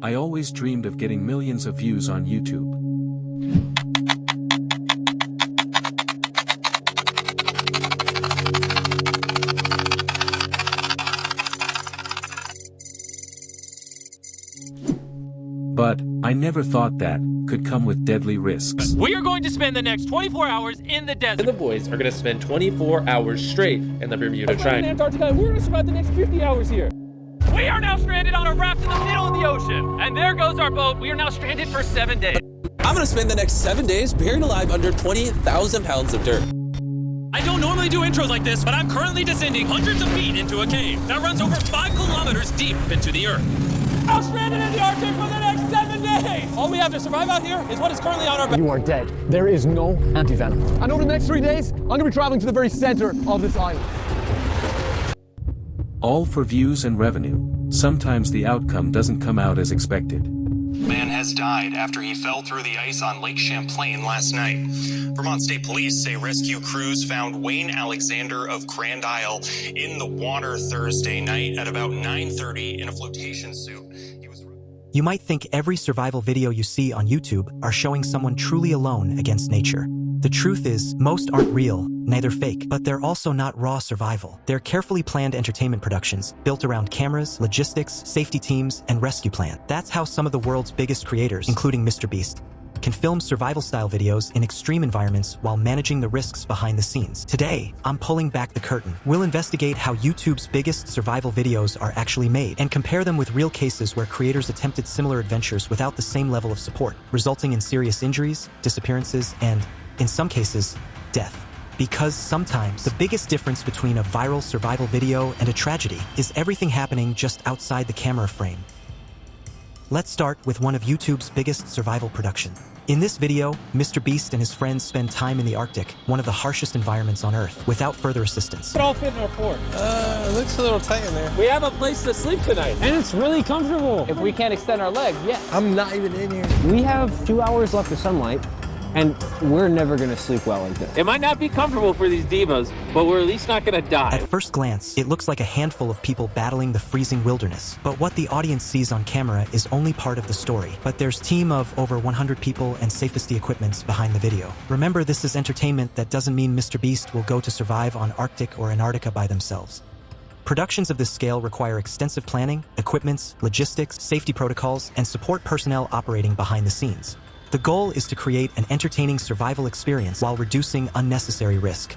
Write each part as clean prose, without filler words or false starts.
I always dreamed of getting millions of views on YouTube. But I never thought that could come with deadly risks. We are going to spend the next 24 hours in the desert. And the boys are going to spend 24 hours straight in the Bermuda Triangle. Antarctica, we're going to survive the next 50 hours here. We are now stranded on a raft in the middle of the ocean. And there goes our boat. We are now stranded for 7 days. I'm going to spend the next 7 days buried alive under 20,000 pounds of dirt. I don't normally do intros like this, but I'm currently descending hundreds of feet into a cave that runs over 5 kilometers deep into the earth. Now stranded in the Arctic for the next 7 days! All we have to survive out here is what is currently on our back. You are dead. There is no anti-venom. And over the next 3 days, I'm going to be traveling to the very center of this island. All for views and revenue. Sometimes the outcome doesn't come out as expected. Man has died after he fell through the ice on Lake Champlain last night. Vermont State Police say rescue crews found Wayne Alexander of Grand Isle in the water Thursday night at about 9:30 in a flotation suit. You might think every survival video you see on YouTube are showing someone truly alone against nature. The truth is, most aren't real, neither fake, but they're also not raw survival. They're carefully planned entertainment productions, built around cameras, logistics, safety teams, and rescue plan. That's how some of the world's biggest creators, including MrBeast, can film survival-style videos in extreme environments while managing the risks behind the scenes. Today, I'm pulling back the curtain. We'll investigate how YouTube's biggest survival videos are actually made and compare them with real cases where creators attempted similar adventures without the same level of support, resulting in serious injuries, disappearances, and, in some cases, death. Because sometimes the biggest difference between a viral survival video and a tragedy is everything happening just outside the camera frame. Let's start with one of YouTube's biggest survival productions. In this video, MrBeast and his friends spend time in the Arctic, one of the harshest environments on Earth, without further assistance. It all fit in our fort. It looks a little tight in there. We have a place to sleep tonight. And it's really comfortable. If we can't extend our leg, yeah. I'm not even in here. We have 2 hours left of sunlight, and we're never gonna sleep well like this. It might not be comfortable for these divas, but we're at least not gonna die. At first glance, it looks like a handful of people battling the freezing wilderness. But what the audience sees on camera is only part of the story. But there's a team of over 100 people and safety equipment behind the video. Remember, this is entertainment. That doesn't mean MrBeast will go to survive on Arctic or Antarctica by themselves. Productions of this scale require extensive planning, equipments, logistics, safety protocols, and support personnel operating behind the scenes. The goal is to create an entertaining survival experience while reducing unnecessary risk.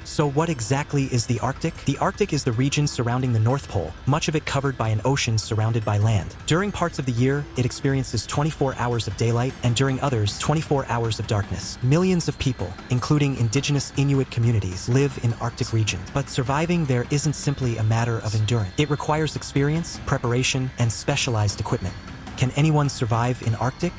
So what exactly is the Arctic? The Arctic is the region surrounding the North Pole, much of it covered by an ocean surrounded by land. During parts of the year, it experiences 24 hours of daylight, and during others, 24 hours of darkness. Millions of people, including indigenous Inuit communities, live in Arctic regions. But surviving there isn't simply a matter of endurance. It requires experience, preparation, and specialized equipment. Can anyone survive in Arctic?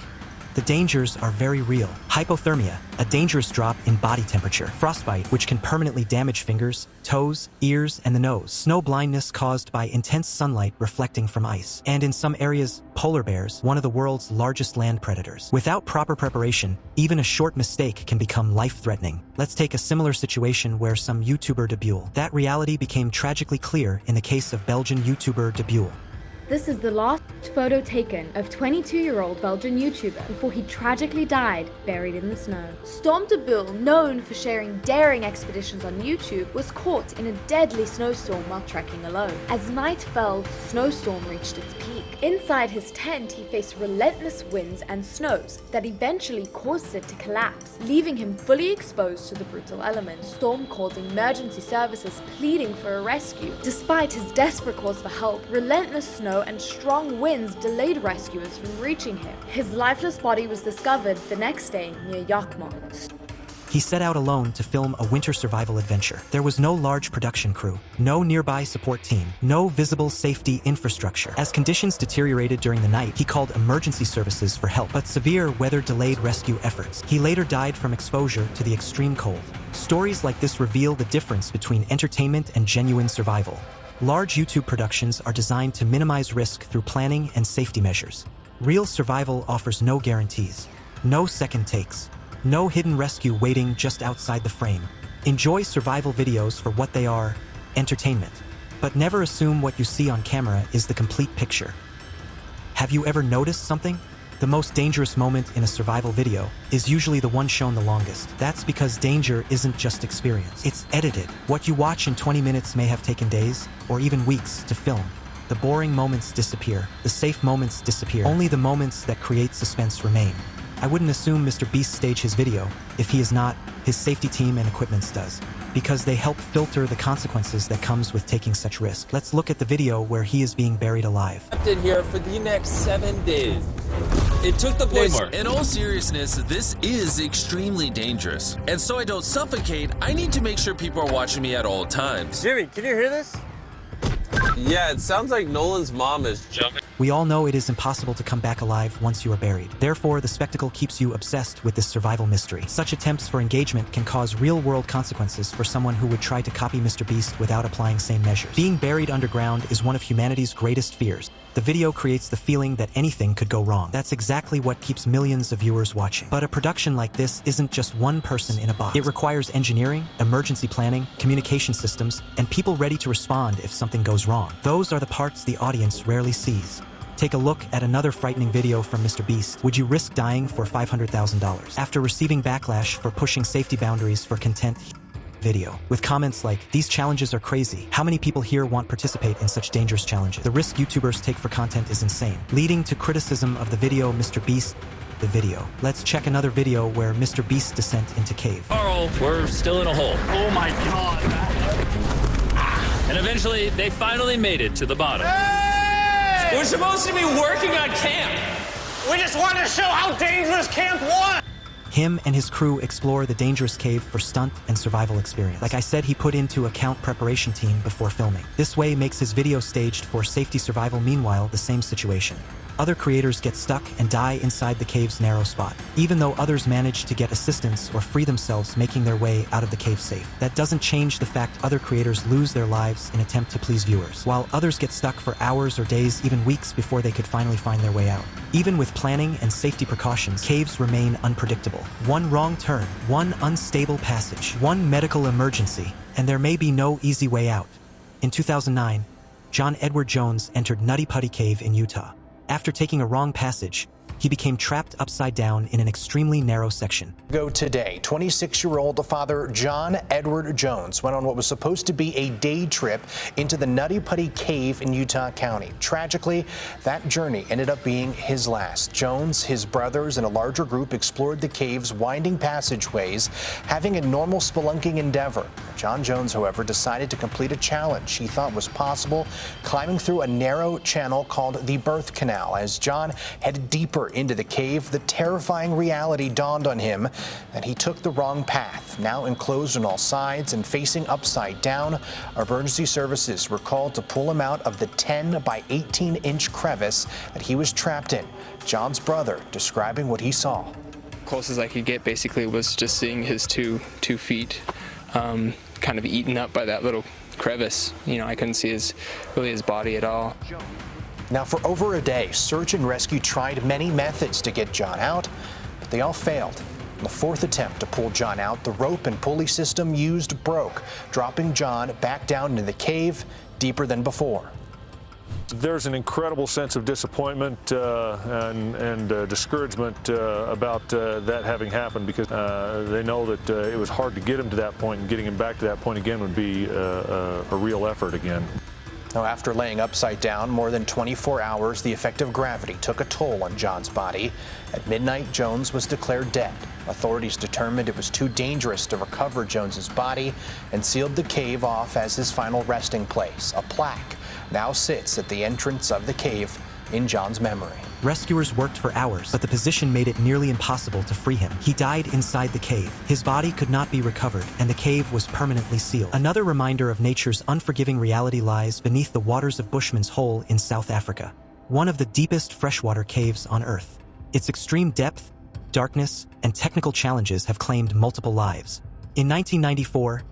The dangers are very real. Hypothermia, a dangerous drop in body temperature. Frostbite, which can permanently damage fingers, toes, ears, and the nose. Snow blindness caused by intense sunlight reflecting from ice. And in some areas, polar bears, one of the world's largest land predators. Without proper preparation, even a short mistake can become life-threatening. Let's take a similar situation where some YouTuber De Beul. That reality became tragically clear in the case of Belgian YouTuber De Beul. This is the last photo taken of 22-year-old Belgian YouTuber before he tragically died buried in the snow. Storm De Beul, known for sharing daring expeditions on YouTube, was caught in a deadly snowstorm while trekking alone. As night fell, the snowstorm reached its peak. Inside his tent, he faced relentless winds and snows that eventually caused it to collapse, leaving him fully exposed to the brutal elements. Storm called emergency services pleading for a rescue. Despite his desperate calls for help, relentless snow and strong winds delayed rescuers from reaching him. His lifeless body was discovered the next day near Yakmont. He set out alone to film a winter survival adventure. There was no large production crew, no nearby support team, no visible safety infrastructure. As conditions deteriorated during the night, he called emergency services for help, but severe weather delayed rescue efforts. He later died from exposure to the extreme cold. Stories like this reveal the difference between entertainment and genuine survival. Large YouTube productions are designed to minimize risk through planning and safety measures. Real survival offers no guarantees, no second takes, no hidden rescue waiting just outside the frame. Enjoy survival videos for what they are, entertainment. But never assume what you see on camera is the complete picture. Have you ever noticed something? The most dangerous moment in a survival video is usually the one shown the longest. That's because danger isn't just experience, it's edited. What you watch in 20 minutes may have taken days, or even weeks, to film. The boring moments disappear, the safe moments disappear. Only the moments that create suspense remain. I wouldn't assume MrBeast staged his video. If he is not, his safety team and equipment does, because they help filter the consequences that comes with taking such risk. Let's look at the video where he is being buried alive. Trapped in here for the next 7 days. It took the boys. In all seriousness, this is extremely dangerous. And so I don't suffocate, I need to make sure people are watching me at all times. Jimmy, can you hear this? Yeah, it sounds like Nolan's mom is jumping. We all know it is impossible to come back alive once you are buried. Therefore, the spectacle keeps you obsessed with this survival mystery. Such attempts for engagement can cause real-world consequences for someone who would try to copy MrBeast without applying same measures. Being buried underground is one of humanity's greatest fears. The video creates the feeling that anything could go wrong. That's exactly what keeps millions of viewers watching. But a production like this isn't just one person in a box. It requires engineering, emergency planning, communication systems, and people ready to respond if something goes wrong. Those are the parts the audience rarely sees. Take a look at another frightening video from MrBeast. Would you risk dying for $500,000? After receiving backlash for pushing safety boundaries for content video, with comments like, "These challenges are crazy. How many people here want to participate in such dangerous challenges? The risk YouTubers take for content is insane," leading to criticism of the video MrBeast. The video. Let's check another video where MrBeast's descent into cave. Carl, we're still in a hole. Oh my god. And eventually, they finally made it to the bottom. Hey! We're supposed to be working on camp. We just wanted to show how dangerous camp was! Him and his crew explore the dangerous cave for stunt and survival experience. Like I said, he put into account preparation team before filming. This way makes his video staged for safety survival. Meanwhile, the same situation. Other creators get stuck and die inside the cave's narrow spot, even though others manage to get assistance or free themselves, making their way out of the cave safe. That doesn't change the fact other creators lose their lives in attempt to please viewers, while others get stuck for hours or days, even weeks, before they could finally find their way out. Even with planning and safety precautions, caves remain unpredictable. One wrong turn, one unstable passage, one medical emergency, and there may be no easy way out. In 2009, John Edward Jones entered Nutty Putty Cave in Utah. After taking a wrong passage, he became trapped upside down in an extremely narrow section. Today, 26-year-old father John Edward Jones went on what was supposed to be a day trip into the Nutty Putty Cave in Utah County. Tragically, that journey ended up being his last. Jones, his brothers, and a larger group explored the cave's winding passageways, having a normal spelunking endeavor. John Jones, however, decided to complete a challenge he thought was possible, climbing through a narrow channel called the Birth Canal. As John headed deeper into the cave, the terrifying reality dawned on him that he took the wrong path. Now enclosed on all sides and facing upside down, emergency services were called to pull him out of the 10 by 18-inch crevice that he was trapped in. John's brother describing what he saw. Closest I could get basically was just seeing his two feet kind of eaten up by that little crevice. You know, I couldn't see his body at all. Now, for over a day, search and rescue tried many methods to get John out, but they all failed. On the fourth attempt to pull John out, the rope and pulley system used broke, dropping John back down into the cave deeper than before. There's an incredible sense of disappointment and discouragement about that having happened, because they know that it was hard to get him to that point, and getting him back to that point again would be a real effort again. Now, after laying upside down more than 24 hours, the effect of gravity took a toll on John's body. At midnight, Jones was declared dead. Authorities determined it was too dangerous to recover Jones's body and sealed the cave off as his final resting place. A plaque now sits at the entrance of the cave in John's memory. Rescuers worked for hours, but the position made it nearly impossible to free him. He died inside the cave. His body could not be recovered, and the cave was permanently sealed. Another reminder of nature's unforgiving reality lies beneath the waters of Bushman's Hole in South Africa, one of the deepest freshwater caves on Earth. Its extreme depth, darkness, and technical challenges have claimed multiple lives. In 1994,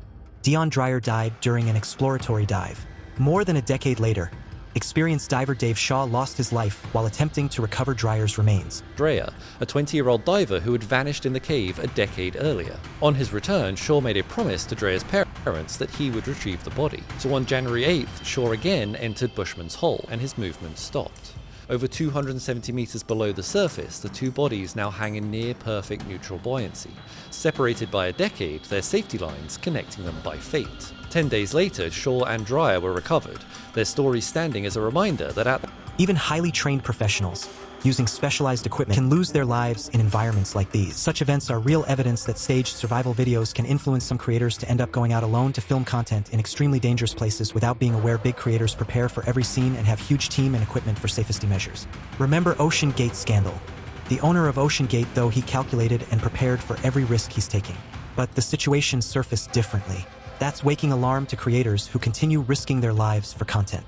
Deon Dreyer died during an exploratory dive. More than a decade later, experienced diver Dave Shaw lost his life while attempting to recover Dreyer's remains. Dreyer, a 20-year-old diver who had vanished in the cave a decade earlier. On his return, Shaw made a promise to Dreyer's parents that he would retrieve the body. So on January 8th, Shaw again entered Bushman's Hole and his movement stopped. Over 270 meters below the surface, the two bodies now hang in near perfect neutral buoyancy, separated by a decade, their safety lines connecting them by fate. 10 days later, Shaw and Dreyer were recovered, their stories standing as a reminder that even highly trained professionals, using specialized equipment, can lose their lives in environments like these. Such events are real evidence that staged survival videos can influence some creators to end up going out alone to film content in extremely dangerous places without being aware. Big creators prepare for every scene and have huge team and equipment for safety measures. Remember Ocean Gate scandal. The owner of Ocean Gate, though, he calculated and prepared for every risk he's taking. But the situation surfaced differently. That's waking alarm to creators who continue risking their lives for content.